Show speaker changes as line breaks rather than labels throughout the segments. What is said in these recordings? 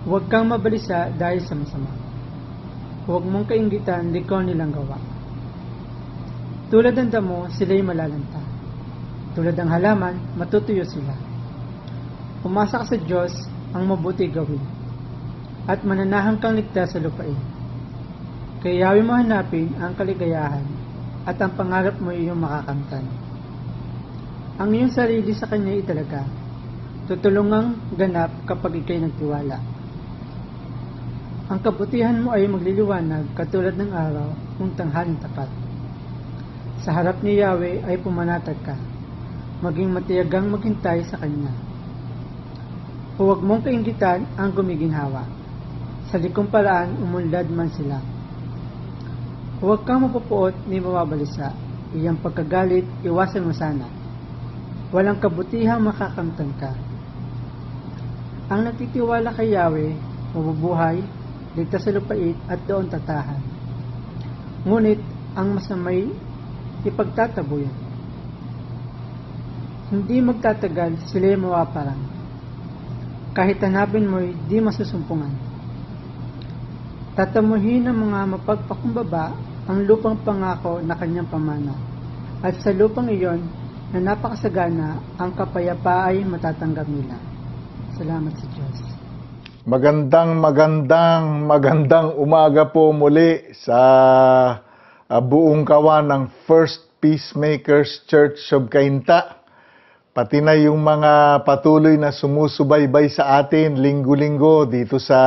Huwag kang mabalisa dahil sa masama. Huwag mong kainggitan likaw nilang gawa. Tulad ng damo, sila'y malalanta. Tulad ng halaman, matutuyo sila. Umasa ka sa Diyos ang mabuti gawin, at mananahan kang ligtas sa lupain. Kaya Yahweh mo hanapin ang kaligayahan, at ang pangarap mo iyong makakamtan. Ang iyong sarili sa Kanya italaga, tutulungang ganap kapag ikay nagtiwala. Ang kabutihan mo ay magliliwanag katulad ng araw kung tanghaling tapat. Sa harap ni Yahweh ay pumanatag ka, maging matiyagang maghintay sa Kanya. Huwag mong kainggitan ang gumiginhawa, sa likong paraan umunlad man sila. Huwag kang mapupuot ni mababalisa, iyang pagkagalit iwasan mo sana. Walang kabutihang makakamtan ka. Ang nagtitiwala kay Yahweh, mabubuhay, ligtas sa lupait at doon tatahan. Ngunit ang masamay ipagtatabuyan. Hindi magtatagal, sila'y mawaparang. Kahit hanapin mo'y di masusumpungan. Tatamuhin ng mga mapagpakumbaba ang lupang pangako na kanyang pamana. At sa lupang iyon na napakasagana, ang kapayapaan ay matatanggap nila. Salamat sa Diyos.
Magandang umaga po muli sa buong kawan ng First Peacemakers Church of Cainta. Pati na yung mga patuloy na sumusubaybay sa atin linggo-linggo dito sa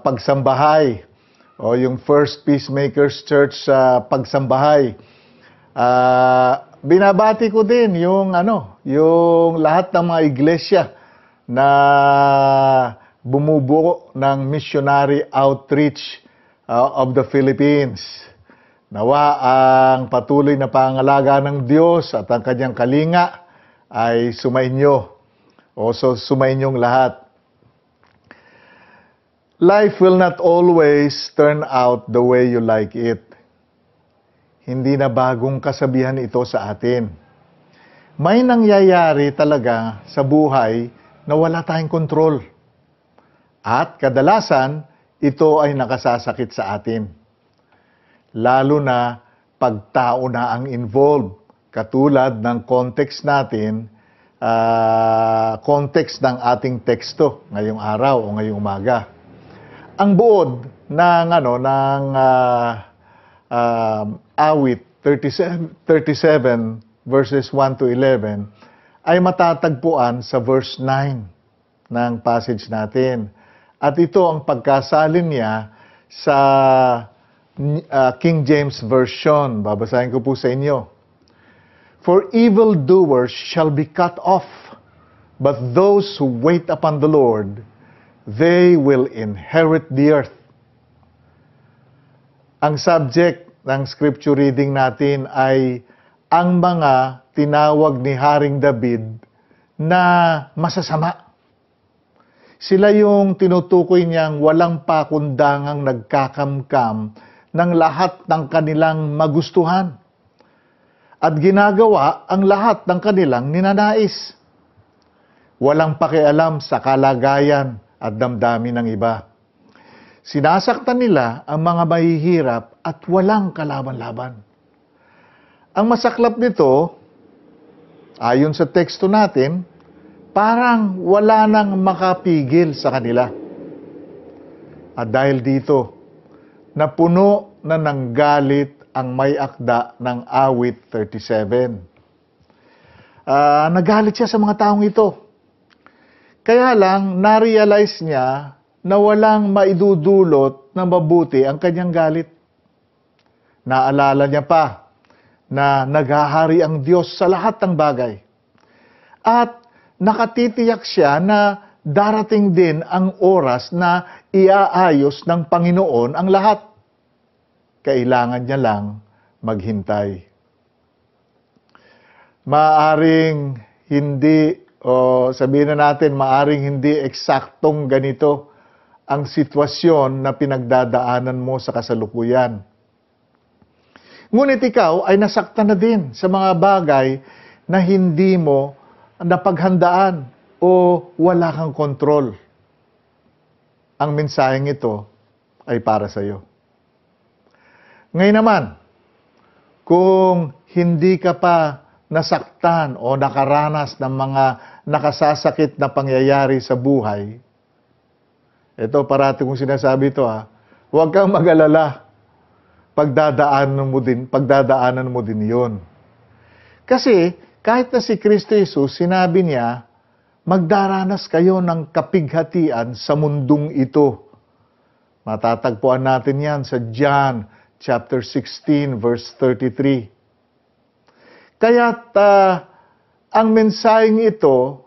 pagsambahay o yung First Peacemakers Church sa pagsambahay. Binabati ko din yung lahat ng mga iglesia na bumubuo ng missionary outreach of the Philippines. Nawa ang patuloy na pangalaga ng Diyos at ang kanyang kalinga ay sumainyo. So sumainyong lahat. Life will not always turn out the way you like it. Hindi na bagong kasabihan ito sa atin. May nangyayari talaga sa buhay na wala tayong kontrol. At kadalasan, ito ay nakasasakit sa atin. Lalo na pag tao na ang involved. Katulad ng context natin, context ng ating teksto ngayong araw o ngayong umaga. Ang buod ng awit 37 verses 1 to 11 ay matatagpuan sa verse 9 ng passage natin. At ito ang pagkasalin niya sa King James Version. Babasahin ko po sa inyo. For evildoers shall be cut off, but those who wait upon the Lord, they will inherit the earth. Ang subject ng scripture reading natin ay ang mga tinawag ni Haring David na masasama. Sila yung tinutukoy niyang walang pakundangang nagkakamkam ng lahat ng kanilang magustuhan. At ginagawa ang lahat ng kanilang ninanais. Walang pakialam sa kalagayan at damdamin ng iba. Sinasaktan nila ang mga mahihirap at walang kalaban-laban. Ang masaklap nito, ayon sa teksto natin, parang wala nang makapigil sa kanila. At dahil dito, napuno na ng galit ang may akda ng awit 37. Nagalit siya sa mga taong ito. Kaya lang, na-realize niya na walang maidudulot ng mabuti ang kanyang galit. Naalala niya pa na naghahari ang Diyos sa lahat ng bagay. At nakatitiyak siya na darating din ang oras na iaayos ng Panginoon ang lahat. Kailangan niya lang maghintay. Maaring hindi, o sabihin na natin, maaring hindi eksaktong ganito ang sitwasyon na pinagdadaanan mo sa kasalukuyan. Ngunit ikaw ay nasaktan na din sa mga bagay na hindi mo napaghandaan o wala kang kontrol. ang mensaheng ito ay para sa iyo. Ngayon naman, kung hindi ka pa nasaktan o nakaranas ng mga nakasasakit na pangyayari sa buhay, ito parati kong sinasabi ito huwag kang mag-alala. Pagdadaanan mo din yun. Kasi kahit na si Kristo Jesus, sinabi niya, magdaranas kayo ng kapighatian sa mundong ito. Matatagpuan natin yan sa John chapter 16 verse 33. Kaya't ang mensaheng ito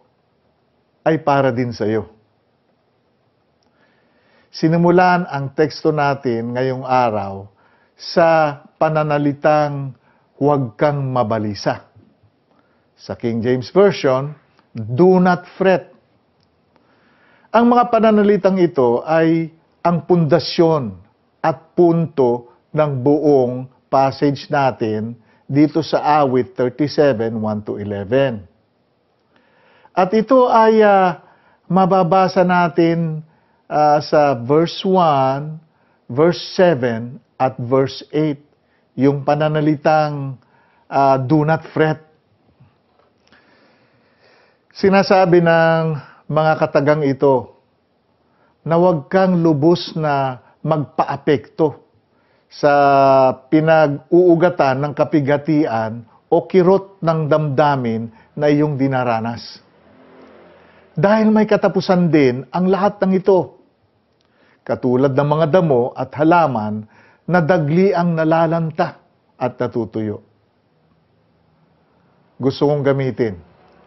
ay para din sa iyo. Sinimulan ang teksto natin ngayong araw sa pananalitang huwag kang mabalisa. Sa King James Version, do not fret. Ang mga pananalitang ito ay ang pundasyon at punto ng buong passage natin dito sa awit 37, 1-11. At ito ay mababasa natin sa verse 1, verse 7, at verse 8. Yung pananalitang do not fret. Sinasabi ng mga katagang ito na huwag kang lubos na magpaapekto sa pinag-uugatan ng kapighatian o kirot ng damdamin na iyong dinaranas. Dahil may katapusan din ang lahat ng ito. Katulad ng mga damo at halaman na dagli ang nalalanta at natutuyo. Gusto kong gamitin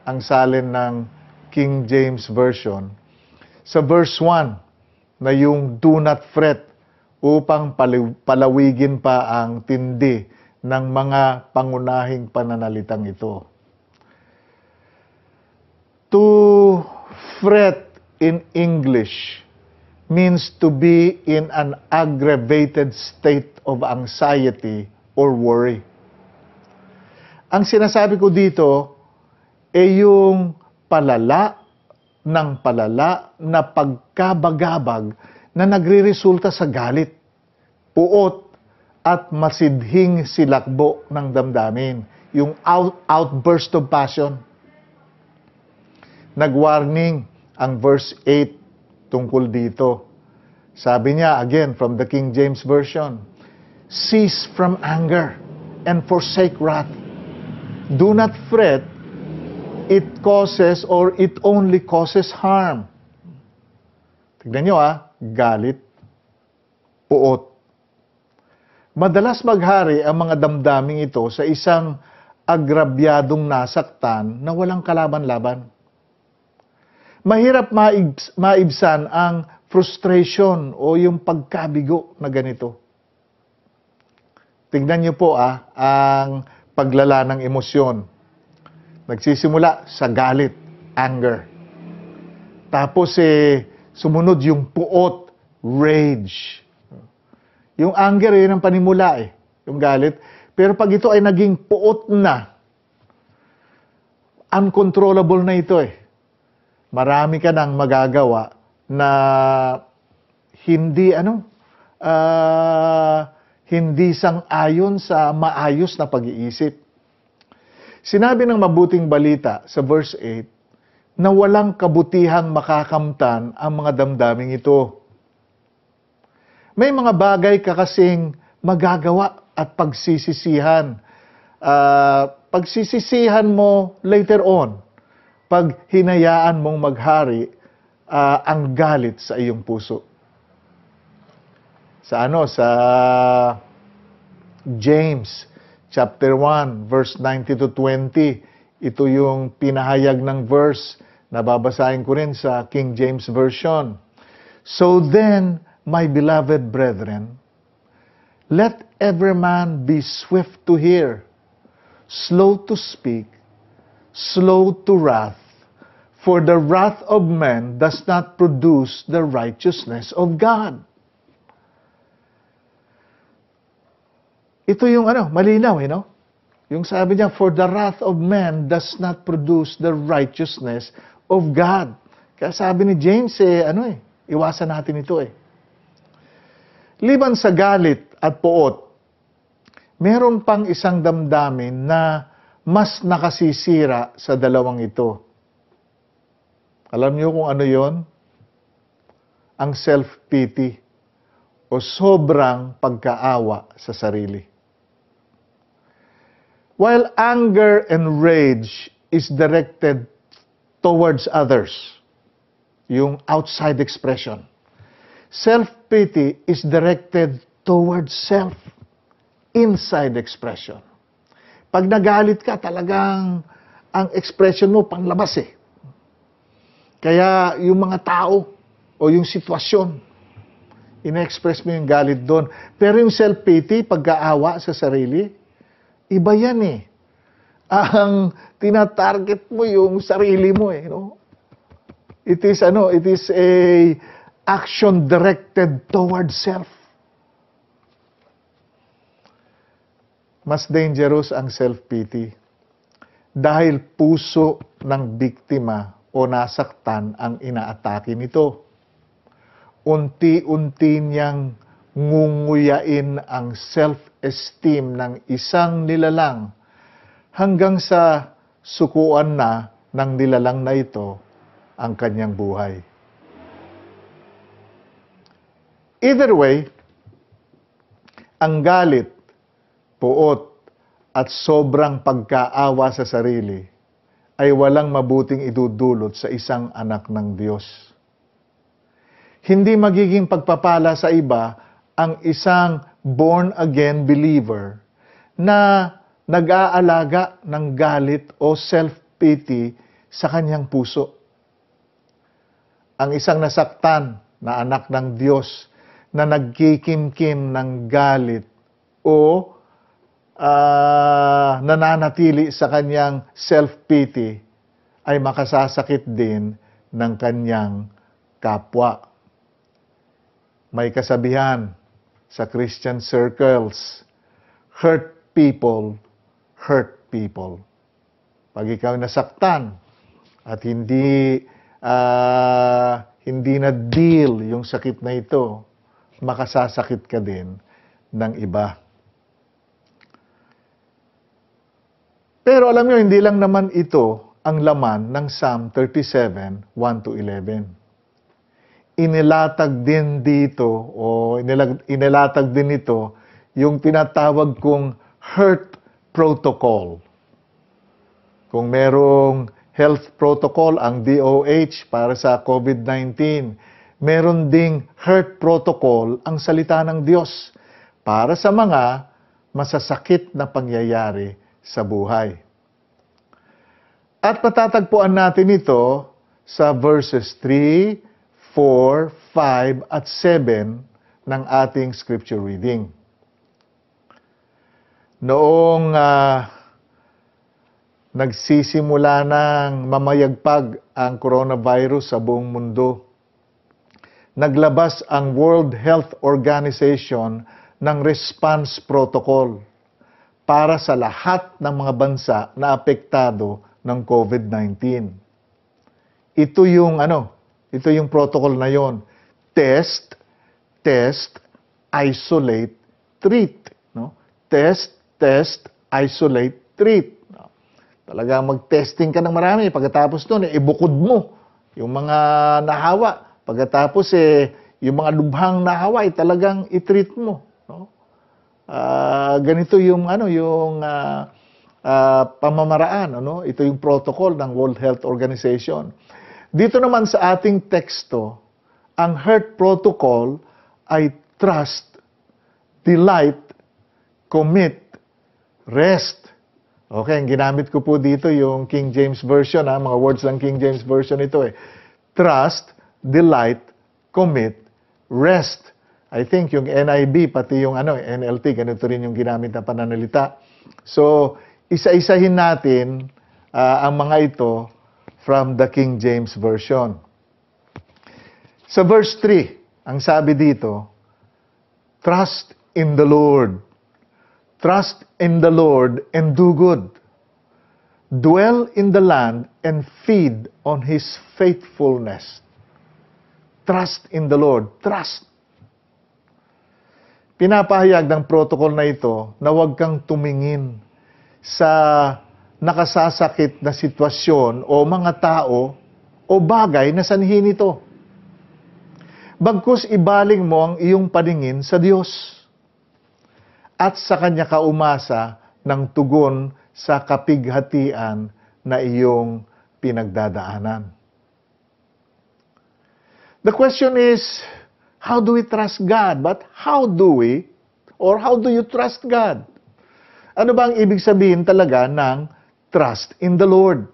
ang salin ng King James Version sa verse 1 na yung do not fret upang palawigin pa ang tindi ng mga pangunahing pananalitang ito. To fret in English means to be in an aggravated state of anxiety or worry. Ang sinasabi ko dito ay yung palala ng palala na pagkabagabag na nagriresulta sa galit, puot, at masidhing silakbo ng damdamin. Yung outburst of passion. Nag-warning ang verse 8 tungkol dito. Sabi niya, again, from the King James Version, cease from anger and forsake wrath. Do not fret, it causes or it only causes harm. Tignan nyo galit, puot. Madalas maghari ang mga damdaming ito sa isang agrabyadong nasaktan na walang kalaban-laban. Mahirap maibsan ang frustration o yung pagkabigo na ganito. Tignan niyo po ang paglala ng emosyon. Nagsisimula sa galit, anger. Tapos sumunod yung puot, rage. Yung anger yun ang panimula yung galit. Pero pag ito ay naging puot na, uncontrollable na ito Marami ka nang magagawa na hindi hindi sang-ayon sa maayos na pag-iisip. Sinabi ng mabuting balita sa verse 8 na walang kabutihang makakamtan ang mga damdaming ito. May mga bagay ka kasing magagawa at pagsisisihan. Pagsisisihan mo later on pag hinayaan mong maghari ang galit sa iyong puso. Sa James chapter 1 verse 19-20, ito yung pinahayag ng verse na babasahin ko rin sa King James Version. So then, my beloved brethren, let every man be swift to hear, slow to speak, slow to wrath, for the wrath of man does not produce the righteousness of God. Ito yung malinaw, Yung sabi niya, for the wrath of man does not produce the righteousness of God. Kaya sabi ni James, Iwasan natin ito eh. Liban sa galit at poot, meron pang isang damdamin na mas nakasisira sa dalawang ito. Alam niyo kung ano yon? Ang self-pity o sobrang pagkaawa sa sarili. While anger and rage is directed towards others, yung outside expression, self-pity is directed towards self, inside expression. Pag nagalit ka, talagang ang expression mo panglabas eh. Kaya yung mga tao o yung sitwasyon, ina-express mo yung galit doon. Pero yung self-pity, pagkaawa sa sarili, iba yan eh. Ang tinatarget mo yung sarili mo eh. No? It is a action directed towards self. Mas dangerous ang self-pity dahil puso ng biktima o nasaktan ang inaatake nito. Unti-unti niyang ngunguyain ang self-esteem ng isang nilalang hanggang sa sukuan na ng nilalang na ito ang kanyang buhay. Either way, ang galit, puot, at sobrang pagkaawa sa sarili ay walang mabuting idudulot sa isang anak ng Diyos. Hindi magiging pagpapala sa iba ang isang born-again believer na nag-aalaga ng galit o self-pity sa kanyang puso. Ang isang nasaktan na anak ng Diyos na nagkikimkim ng galit o nananatili sa kanyang self-pity ay makasasakit din ng kanyang kapwa. May kasabihan sa Christian circles, hurt people, hurt people. Pag ikaw nasaktan at hindi na deal yung sakit na ito, makasasakit ka din ng iba. Pero alam nyo, hindi lang naman ito ang laman ng Psalm 37, 1-11. Inilatag din dito, o inilatag din ito, yung tinatawag kong hurt protocol. Kung merong health protocol, ang DOH para sa COVID-19, meron ding hurt protocol ang salita ng Diyos para sa mga masasakit na pangyayari sa buhay. At matatagpuan natin ito sa verses 3, 4, 5, at 7 ng ating scripture reading. Noong nagsisimula ng mamayagpag ang coronavirus sa buong mundo, naglabas ang World Health Organization ng response protocol para sa lahat ng mga bansa na apektado ng COVID-19. Ito yung protocol na yon. Test, isolate, treat. No? Test, isolate, treat. No? Talaga mag-testing ka ng marami. Pagkatapos doon, ibukod mo yung mga nahawa. Pagkatapos, yung mga lubhang nahawa, talagang i-treat mo. No? Ganito yung pamamaraan, ito yung protocol ng World Health Organization. Dito naman sa ating teksto, ang heart protocol ay trust, delight, commit, rest. Okay, ang ginamit ko po dito yung King James Version, mga words ng King James Version ito Trust, delight, commit, rest. I think yung NIV, pati yung NLT, ganito rin yung ginamit na pananalita. So, isa-isahin natin ang mga ito from the King James Version. Sa verse 3, ang sabi dito, trust in the Lord. Trust in the Lord and do good. Dwell in the land and feed on His faithfulness. Trust in the Lord. Trust. Pinapahayag ng protocol na ito na huwag kang tumingin sa nakasasakit na sitwasyon o mga tao o bagay na sanhi nito. Bagkus ibaling mo ang iyong paningin sa Diyos at sa Kanya ka umasa ng tugon sa kapighatian na iyong pinagdadaanan. The question is, how do we trust God? But how do you trust God? Ano ba ang ibig sabihin talaga ng trust in the Lord?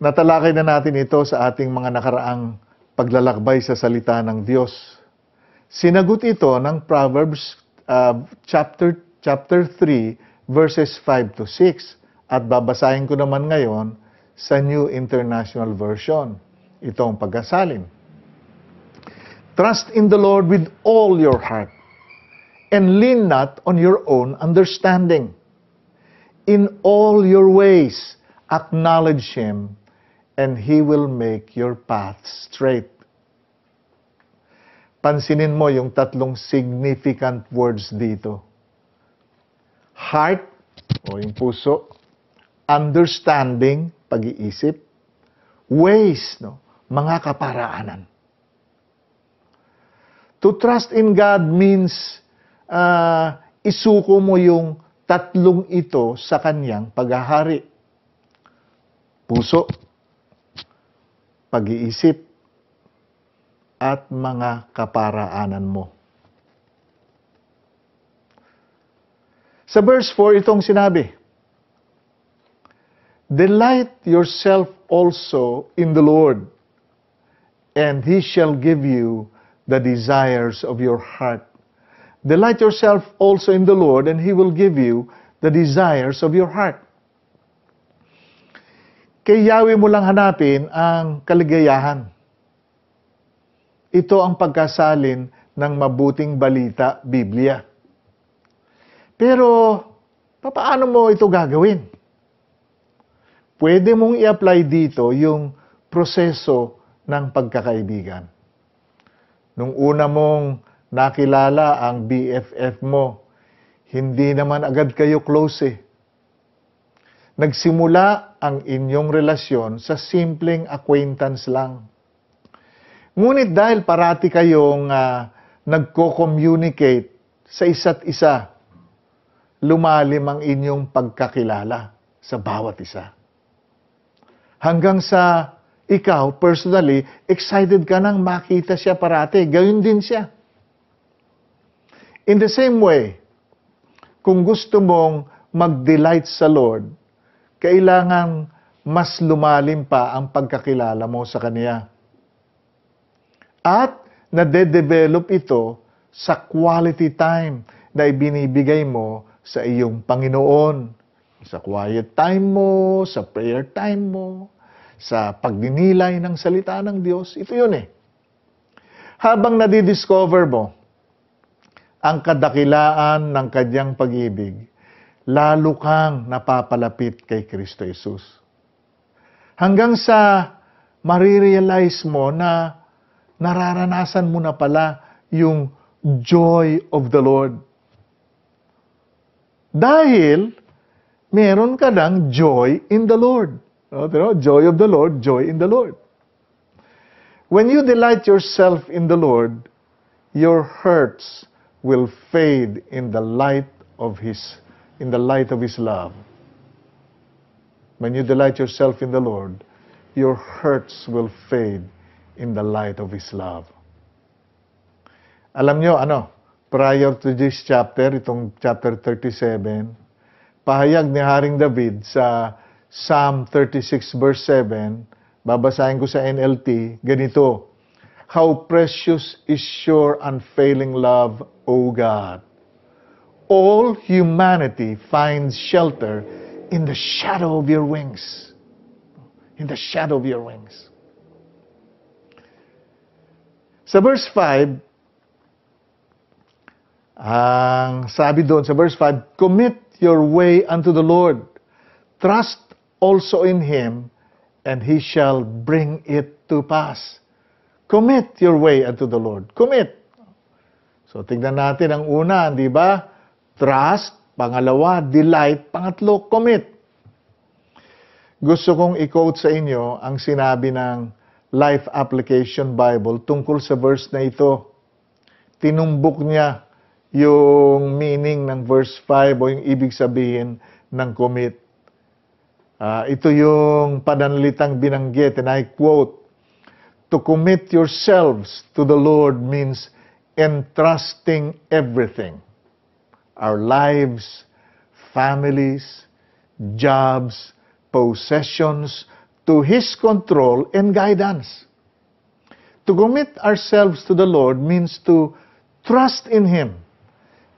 Natalakay na natin ito sa ating mga nakaraang paglalakbay sa salita ng Diyos. Sinagot ito ng Proverbs chapter 3 verses 5 to 6 at babasahin ko naman ngayon sa New International Version. Itong pagkasalin. Trust in the Lord with all your heart and lean not on your own understanding. In all your ways acknowledge Him and He will make your path straight. Pansinin mo yung tatlong significant words dito. Heart, o yung puso. Understanding, pag-iisip. Ways, mga kaparaanan. To trust in God means isuko mo yung tatlong ito sa Kanyang paghahari. Puso, pag-iisip, at mga kaparaanan mo. Sa verse 4, itong sinabi, delight yourself also in the Lord, and He shall give you the desires of your heart. Delight yourself also in the Lord, and He will give you the desires of your heart. Kay Yahweh mo lang hanapin ang kaligayahan. Ito ang pagkasalin ng mabuting balita, Biblia. Pero, paano mo ito gagawin? Pwede mong i-apply dito yung proseso ng pagkakaibigan. Nung una mong nakilala ang BFF mo, hindi naman agad kayo close eh. Nagsimula ang inyong relasyon sa simpleng acquaintance lang. Ngunit dahil parati kayong nagko-communicate sa isa't isa, lumalim ang inyong pagkakilala sa bawat isa. Hanggang sa ikaw, personally, excited ka nang makita siya parati. Gayun din siya. In the same way, kung gusto mong mag-delight sa Lord, kailangan mas lumalim pa ang pagkakilala mo sa Kanya. At nade-develop ito sa quality time na ibinibigay mo sa iyong Panginoon. Sa quiet time mo, sa prayer time mo, sa pagdinilay ng salita ng Diyos. Ito yun eh. Habang nadidiscover mo ang kadakilaan ng Kanyang pag-ibig, lalo kang napapalapit kay Kristo Jesus. Hanggang sa marirealize mo na nararanasan mo na pala yung joy of the Lord. Dahil meron ka ng joy in the Lord. Joy of the Lord, joy in the Lord. When you delight yourself in the Lord, your hurts will fade in the light of His love. When you delight yourself in the Lord, your hurts will fade in the light of His love. Alam nyo, prior to this chapter, itong chapter 37, pahayag ni Haring David sa Psalm 36 verse 7, babasahin ko sa NLT, ganito, how precious is your unfailing love, O God. All humanity finds shelter in the shadow of your wings. In the shadow of your wings. Sa verse 5, ang sabi doon sa verse 5, commit your way unto the Lord. Trust also in Him, and He shall bring it to pass. Commit your way unto the Lord. Commit. So, tignan natin ang una, di ba? Trust. Pangalawa, delight. Pangatlo, commit. Gusto kong i-quote sa inyo ang sinabi ng Life Application Bible tungkol sa verse na ito. Tinumbok niya yung meaning ng verse 5 o yung ibig sabihin ng commit. Ito yung pananalitang binanggit, and I quote, "To commit yourselves to the Lord means entrusting everything. Our lives, families, jobs, possessions, to His control and guidance." To commit ourselves to the Lord means to trust in Him,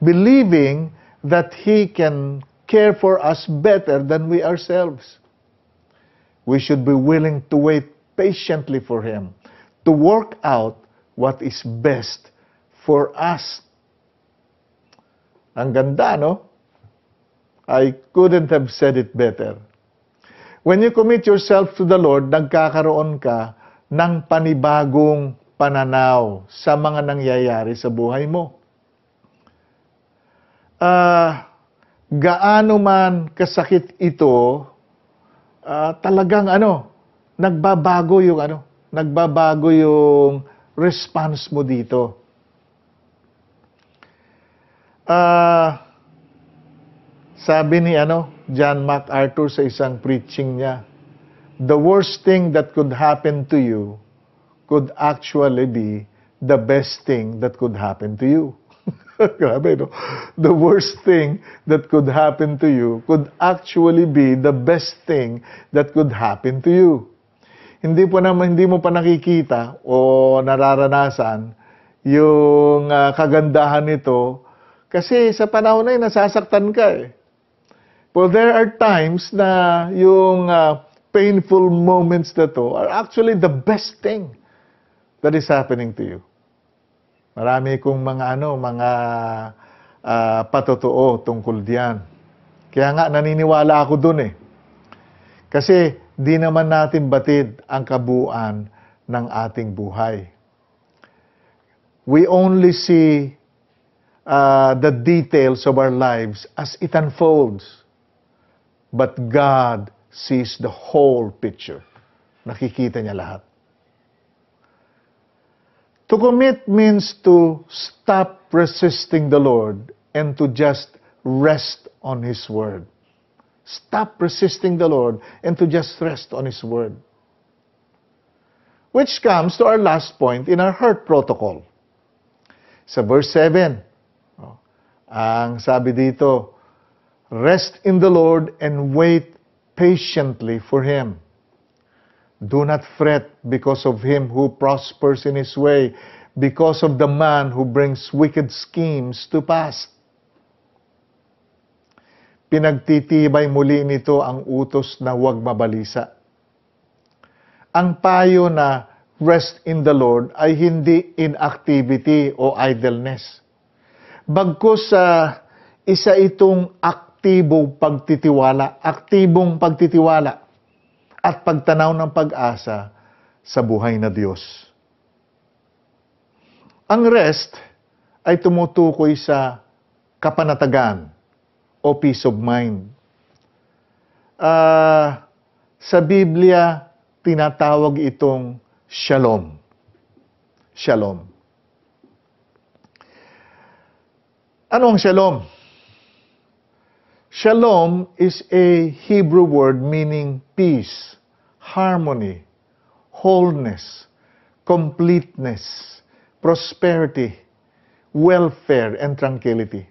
believing that He can care for us better than we ourselves. We should be willing to wait patiently for Him, to work out what is best for us. Ang ganda, no? I couldn't have said it better. When you commit yourself to the Lord, nagkakaroon ka ng panibagong pananaw sa mga nangyayari sa buhay mo. Gaano man kasakit ito, talagang nagbabago yung response mo dito. Sabi ni John MacArthur sa isang preaching niya, the worst thing that could happen to you could actually be the best thing that could happen to you. Grabe, no? The worst thing that could happen to you could actually be the best thing that could happen to you. Hindi mo pa nakikita o nararanasan yung kagandahan nito kasi sa panahon na yun, nasasaktan ka eh. Well, there are times na yung painful moments na to are actually the best thing that is happening to you. Marami kong mga patotoo tungkol diyan. Kaya nga naniniwala ako dun eh. Kasi di naman natin batid ang kabuuan ng ating buhay. We only see the details of our lives as it unfolds. But God sees the whole picture. Nakikita niya lahat. To commit means to stop resisting the Lord and to just rest on His Word. Stop resisting the Lord and to just rest on His Word. Which comes to our last point in our heart protocol. Sa verse 7, ang sabi dito, rest in the Lord and wait patiently for Him. Do not fret because of him who prospers in his way, because of the man who brings wicked schemes to pass. Pinagtitibay muli nito ang utos na huwag mabalisa. Ang payo na rest in the Lord ay hindi inactivity o idleness. Bagkus isa itong aktibong pagtitiwala at pagtanaw ng pag-asa sa buhay na Diyos. Ang rest ay tumutukoy sa kapanatagan o peace of mind. Sa Biblia, tinatawag itong shalom. Shalom. Ano ang shalom? Shalom is a Hebrew word meaning peace, harmony, wholeness, completeness, prosperity, welfare, and tranquility.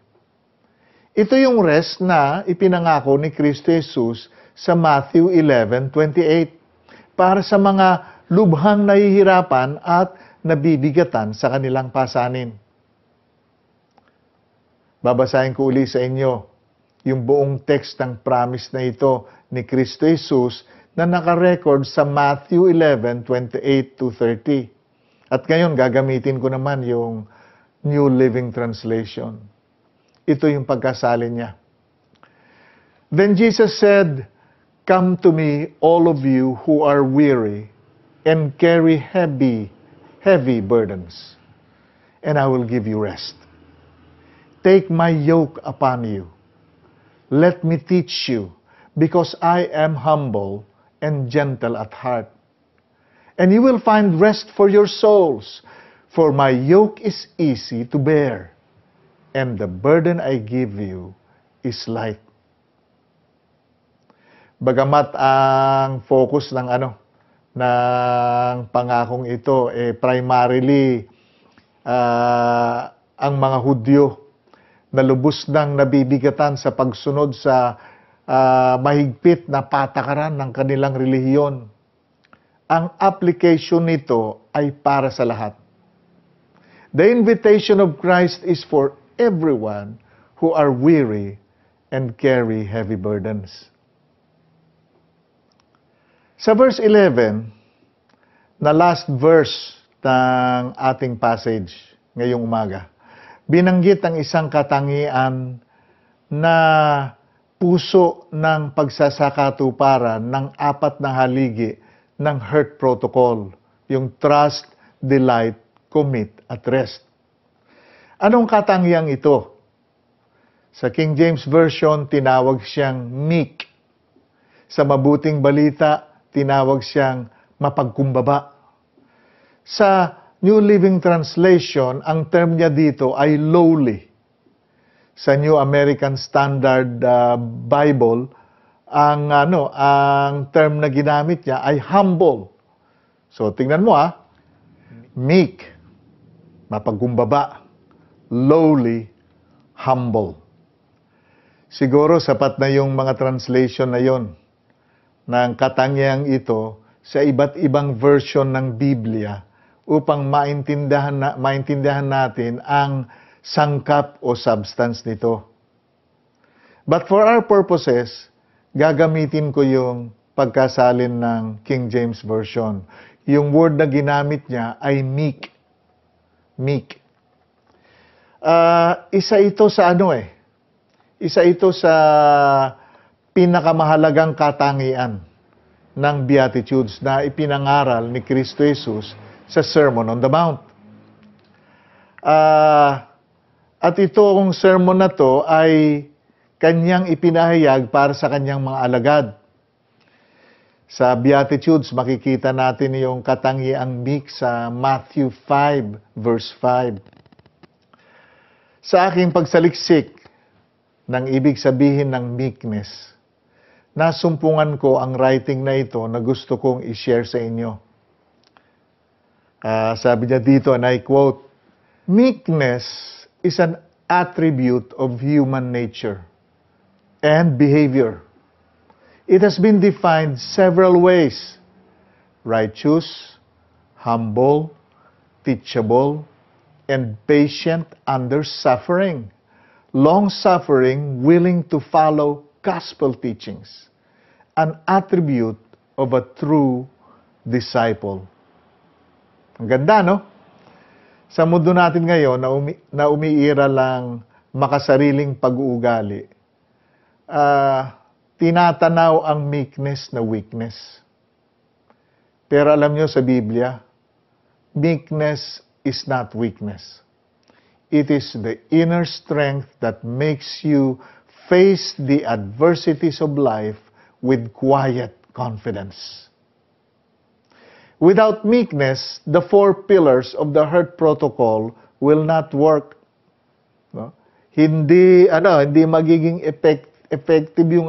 Ito yung rest na ipinangako ni Kristo Jesus sa Matthew 11:28 para sa mga lubhang nahihirapan at nabibigatan sa kanilang pasanin. Babasahin ko uli sa inyo yung buong text ng promise na ito ni Kristo Jesus na nakarecord sa Matthew 11:28-30. At ngayon, gagamitin ko naman yung New Living Translation. Ito yung pagkasali niya. Then Jesus said, Come to me, all of you who are weary and carry heavy burdens, and I will give you rest. Take my yoke upon you. Let me teach you, because I am humble and gentle at heart. And you will find rest for your souls, for my yoke is easy to bear, and the burden I give you is light. Bagamat ang focus ng pangakong ito primarily ang mga Hudyo na lubos nang nabibigatan sa pagsunod sa mahigpit na patakaran ng kanilang relihiyon. Ang application nito ay para sa lahat. The invitation of Christ is for everyone who are weary and carry heavy burdens. Sa verse 11, na last verse ng ating passage ngayong umaga, binanggit ang isang katangian na puso ng pagsasakatuparan ng apat na haligi ng HERT protocol, yung trust, delight, commit, at rest. Anong katangiang ito? Sa King James Version, tinawag siyang meek. Sa Mabuting Balita, tinawag siyang mapagkumbaba. Sa New Living Translation, ang term niya dito ay lowly. Sa New American Standard Bible, ang term na ginamit niya ay humble. So tingnan mo meek, mapagkumbaba, lowly, humble. Siguro sapat na yung mga translation na yon ng katangiang ito sa iba't ibang version ng Biblia upang maintindihan natin ang sangkap o substance nito. But for our purposes, gagamitin ko yung pagkasalin ng King James Version. Yung word na ginamit niya ay meek. Meek. Isa ito sa Isa ito sa pinakamahalagang katangian ng Beatitudes na ipinangaral ni Kristo Jesus sa Sermon on the Mount. At itong sermon na to ay kanyang ipinahayag para sa kanyang mga alagad. Sa Beatitudes, makikita natin yung katangiang meek sa Matthew 5, verse 5. Sa aking pagsaliksik ng ibig sabihin ng meekness, nasumpungan ko ang writing na ito na gusto kong i-share sa inyo. Sabi niya dito, and I quote, "Meekness is an attribute of human nature and behavior. It has been defined several ways: righteous, humble, teachable, and patient under suffering, long-suffering, willing to follow gospel teachings, an attribute of a true disciple." Ang ganda, no? Sa mundo natin ngayon na umiira lang makasariling pag-uugali, tinatanaw ang meekness na weakness. Pero alam nyo sa Biblia, meekness is not weakness. It is the inner strength that makes you face the adversities of life with quiet confidence. Without meekness, the 4 pillars of the HERT protocol will not work. No? Hindi magiging effective yung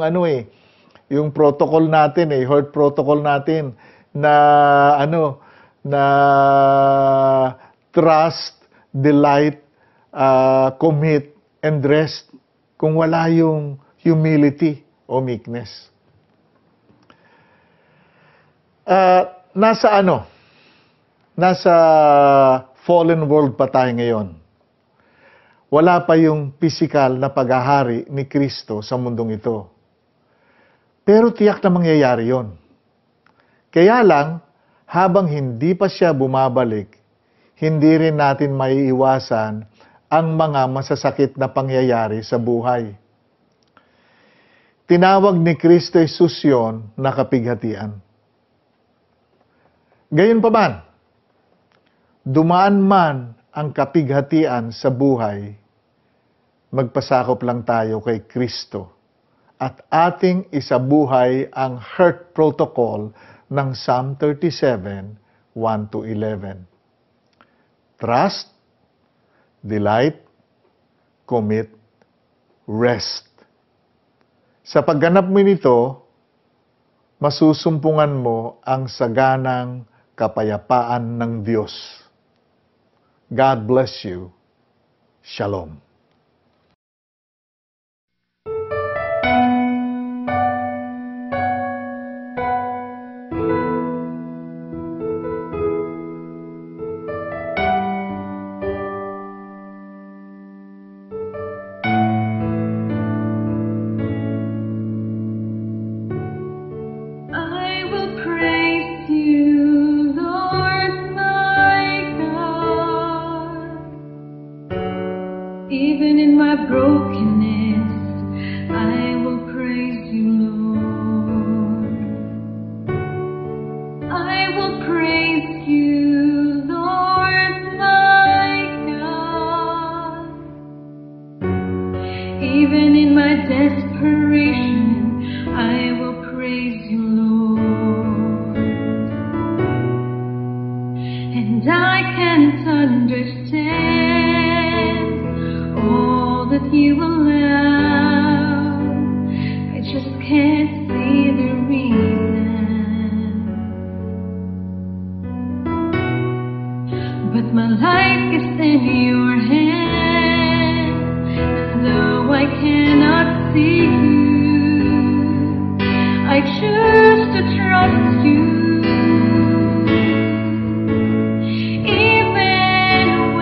yung protocol natin HERT protocol natin na trust, delight, commit, and rest kung wala yung humility o meekness. Nasa fallen world pa tayo ngayon. Wala pa yung physical na paghahari ni Kristo sa mundong ito. Pero tiyak na mangyayari yon. Kaya lang, habang hindi pa siya bumabalik, hindi rin natin maiiwasan ang mga masasakit na pangyayari sa buhay. tinawag ni Kristo Jesus yun na kapighatian. Gayunpaman, dumaan man ang kapighatian sa buhay, magpasakop lang tayo kay Kristo at ating isabuhay ang heart protocol ng Psalm 37, 1-11. Trust, delight, commit, rest. Sa pagganap mo nito, masusumpungan mo ang saganang kapayapaan ng Diyos. God bless you. Shalom.
Even in my brokenness, I will praise you, Lord. I will praise you, Lord, my God. Even in my desperation, I will praise you, Lord. And I can't understand that you allow. I just can't see the reason. But my life is in your hands, and though I cannot see you, I choose to trust you. Even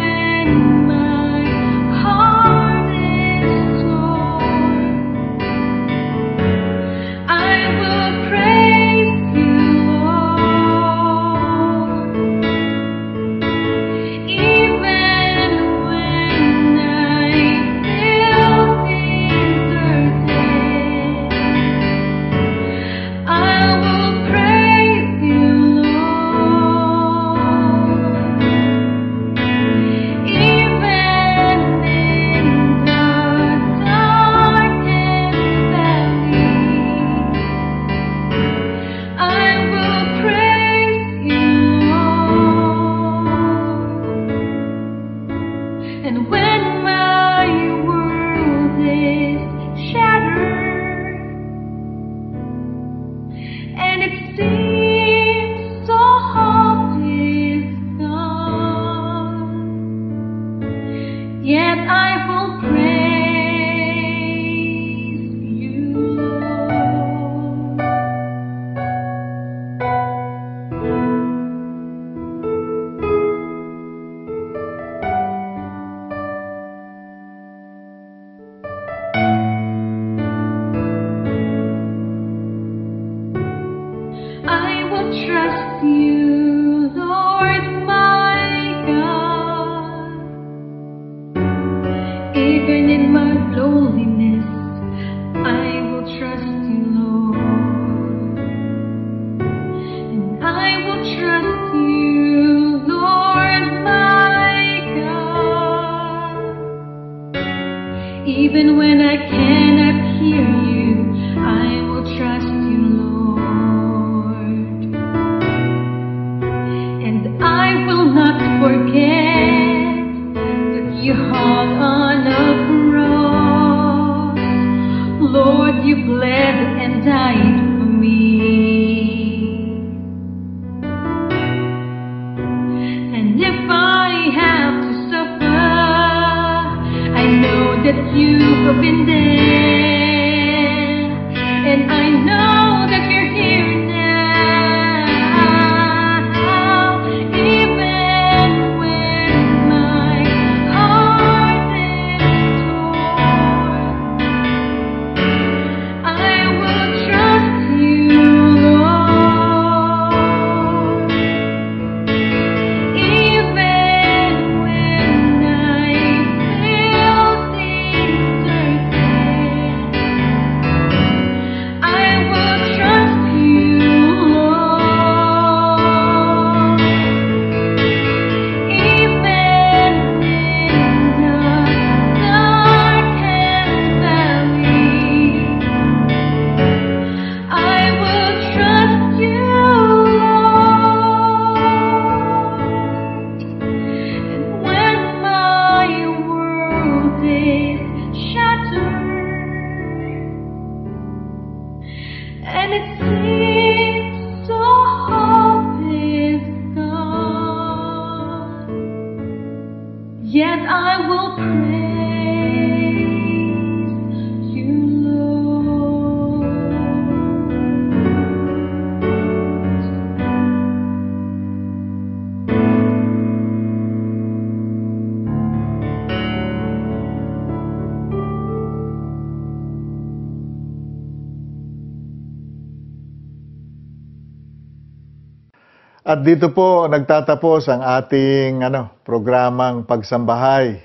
At dito po nagtatapos ang ating programang pagsambahay.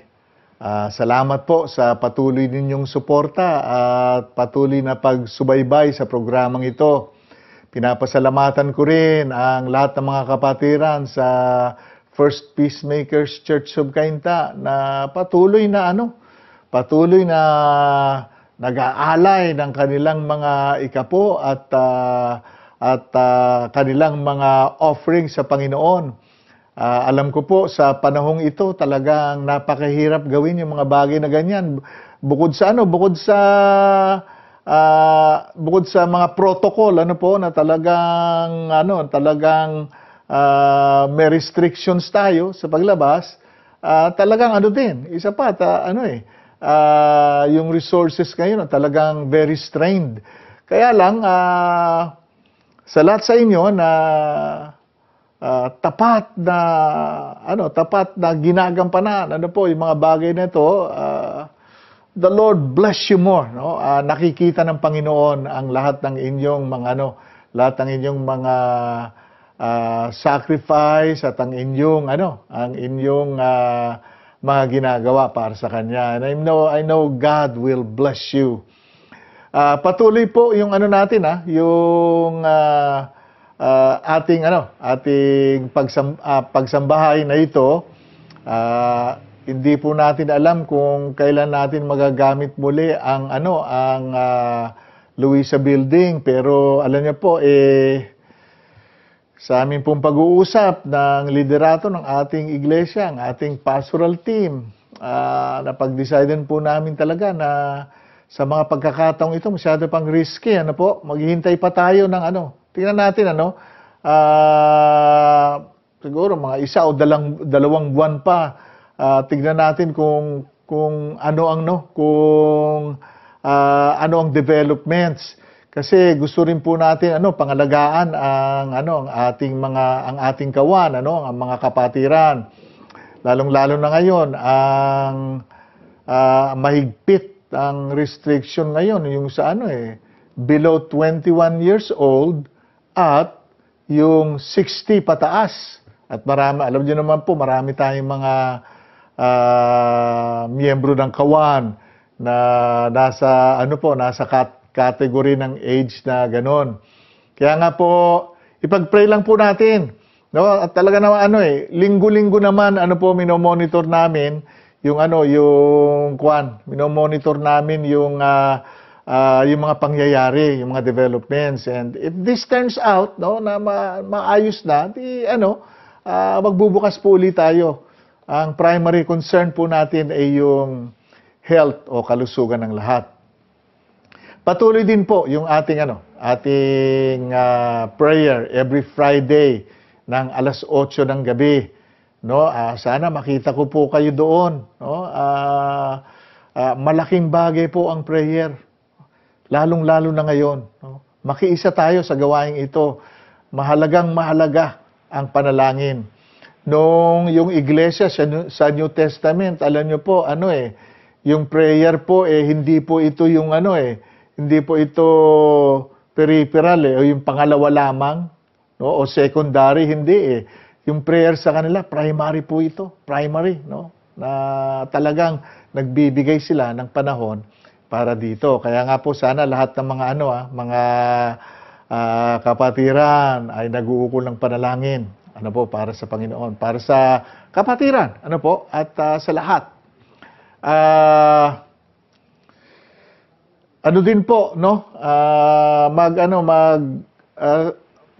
Salamat po sa patuloy ninyong suporta at patuloy na pagsubaybay sa programang ito. Pinapasalamatan ko rin ang lahat ng mga kapatiran sa First Peacemakers Church of Cainta na patuloy na nag-aalay ng kanilang mga ikapo at kanilang mga offering sa Panginoon. Alam ko po sa panahong ito talagang napakahirap gawin yung mga bagay na ganyan. Bukod sa mga protocol na talagang may restrictions tayo sa paglabas, talagang isa pa yung resources ngayon talagang very strained. Kaya lang sa lahat sa inyo na tapat na ginagampanan yung mga bagay na ito, the Lord bless you more, no? Nakikita ng Panginoon ang lahat ng inyong mga sacrifice at ang inyong mga ginagawa para sa kanya. And I know God will bless you. Patuloy po yung yung ating pagsambahay na ito. Hindi po natin alam kung kailan natin magagamit muli ang Luisa Building, pero alam niyo po sa aming pong pag-uusap ng liderato ng ating iglesia, ang ating pastoral team, napag-deciden po namin talaga na sa mga pagkakataong ito, masyado pang risky, maghihintay pa tayo ng tingnan natin, siguro mga 1 o 2 buwan pa, tingnan natin kung ano ang developments. Kasi gusto rin po natin pangalagaan ang ating kawan, ang mga kapatiran. Lalong-lalo na ngayon ang mahigpit ang restriction ngayon yung sa below 21 years old at yung 60 pataas. At alam niyo naman po, marami tayong mga miyembro ng kawan na nasa category ng age na ganon. Kaya nga po, ipag-pray lang po natin. No? At talaga naman linggo-linggo naman minomonitor namin minomonitor namin yung mga pangyayari, yung mga developments. And if this turns out na maayos na, magbubukas po ulit tayo. Ang primary concern po natin ay yung health o kalusugan ng lahat. Patuloy din po yung ating prayer every Friday ng 8:00 ng gabi. No, sana makita ko po kayo doon, no? Malaking bagay po ang prayer. Lalong-lalo na ngayon, no? Makiisa tayo sa gawaing ito. Mahalagang-mahalaga ang panalangin. Yung iglesia sa New Testament, alam niyo po, yung prayer po hindi po ito yung hindi po ito peripheral o yung pangalawa lamang, no? O secondary, hindi Yung prayer sa kanila, primary po ito. Primary, no? Na talagang nagbibigay sila ng panahon para dito. Kaya nga po sana lahat ng mga kapatiran ay nag-uukol ng panalangin. Para sa Panginoon. Para sa kapatiran. At sa lahat. Din po, no?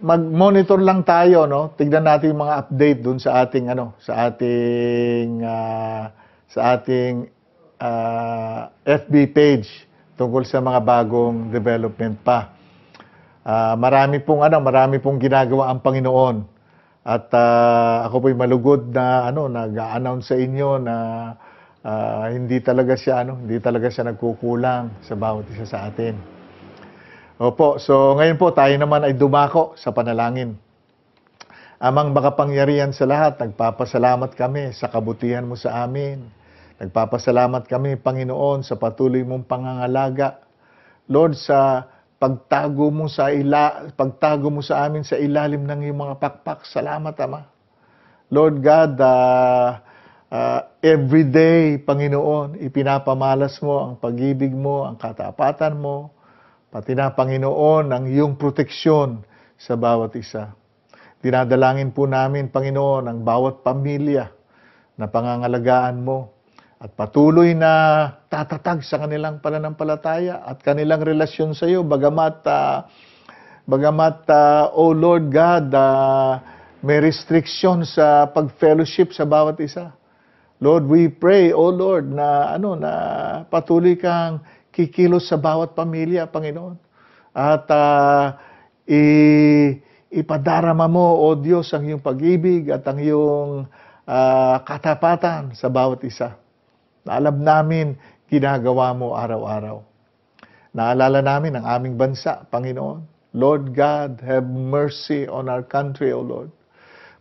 Mag-monitor lang tayo, no? Tignan natin yung mga update dun sa ating FB page tungkol sa mga bagong development pa. Marami pong ginagawa ang Panginoon. At ako po'y malugod na nag-a-announce sa inyo na hindi talaga siya nagkukulang sa bawat isa sa atin. Opo, so ngayon po tayo naman ay dumako sa panalangin. Amang makapangyarihan sa lahat, nagpapasalamat kami sa kabutihan mo sa amin. Nagpapasalamat kami, Panginoon, sa patuloy mong pangangalaga. Lord, sa pagtago mo sa amin sa ilalim ng iyong mga pakpak. Salamat, Ama. Lord God, every day, Panginoon, ipinapamalas mo ang pag-ibig mo, ang katapatan mo, pati na, Panginoon, ang iyong proteksyon sa bawat isa. Dinadalangin po namin, Panginoon, ang bawat pamilya na pangangalagaan mo at patuloy na tatatag sa kanilang pananampalataya at kanilang relasyon sa iyo, bagamat, oh Lord God, may restriction sa pag-fellowship sa bawat isa. Lord, we pray, oh Lord, na patuloy kang kikilos sa bawat pamilya, Panginoon. At ipadarama mo, oh Diyos, ang iyong pag-ibig at ang iyong katapatan sa bawat isa. Na alam namin, ginagawa mo araw-araw. Naalala namin ang aming bansa, Panginoon. Lord God, have mercy on our country, O Lord.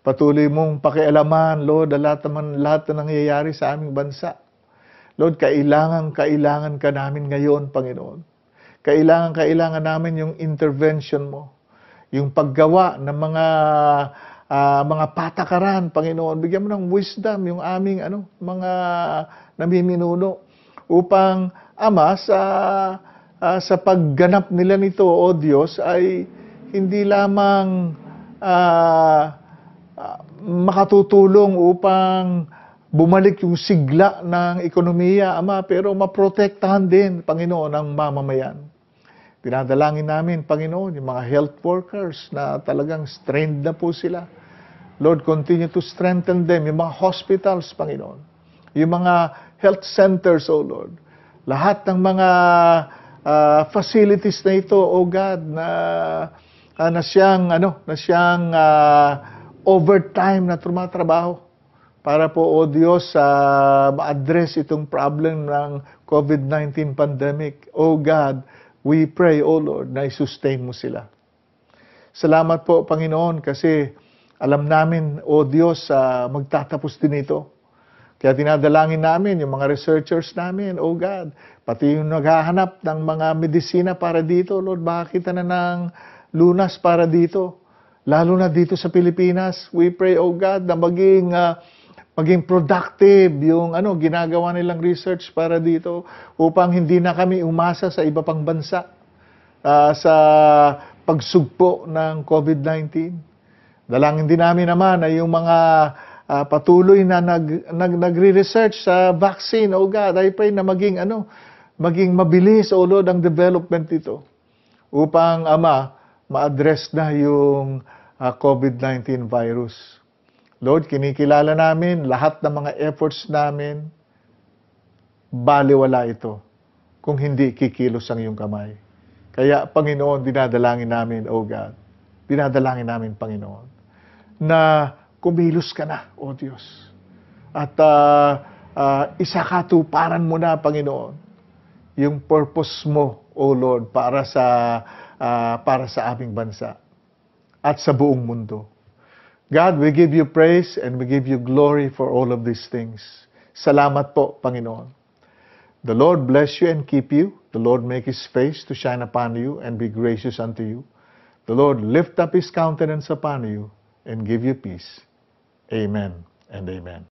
Patuloy mong pakialaman, Lord, lahat na nangyayari sa aming bansa. Lord, kailangan ka namin ngayon, Panginoon. Kailangan namin yung intervention mo. Yung paggawa ng mga patakaran, Panginoon. Bigyan mo ng wisdom yung aming mga namiminuno upang, Ama, sa pagganap nila nito, O Diyos, ay hindi lamang makatutulong upang bumalik yung sigla ng ekonomiya, Ama, pero maprotektahan din, Panginoon, ang mamamayan. Dinadalangin namin, Panginoon, yung mga health workers na talagang strained na po sila. Lord, continue to strengthen them. Yung mga hospitals, Panginoon. Yung mga health centers, O Lord. Lahat ng mga facilities na ito, O God, na siyang overtime na tumatrabaho para po, O Diyos, ma-address itong problem ng COVID-19 pandemic. O God, we pray, O Lord, na i-sustain mo sila. Salamat po, Panginoon, kasi alam namin, O Diyos, magtatapos din ito. Kaya dinadalangin namin yung mga researchers namin, O God, pati yung naghahanap ng mga medisina para dito, Lord, baka kita na ng lunas para dito. Lalo na dito sa Pilipinas, we pray, O God, na maging productive yung ginagawa nilang research para dito upang hindi na kami umasa sa iba pang bansa sa pagsugpo ng COVID-19. Dalangin din namin naman ay yung mga patuloy na nagre-research sa vaccine, O God, I pray na maging mabilis, O Lord, ang development nito upang, Ama, ma-address na yung COVID-19 virus. Lord, kinikilala namin lahat ng mga efforts namin, baliwala ito kung hindi kikilos ang iyong kamay. Kaya, Panginoon, dinadalangin namin, O God, dinadalangin namin, Panginoon, na kumilos ka na, O Diyos. At isakatuparan mo na, Panginoon, yung purpose mo, O Lord, para sa aming bansa at sa buong mundo. God, we give you praise and we give you glory for all of these things. Salamat po, Panginoon. The Lord bless you and keep you. The Lord make His face to shine upon you and be gracious unto you. The Lord lift up His countenance upon you and give you peace. Amen and amen.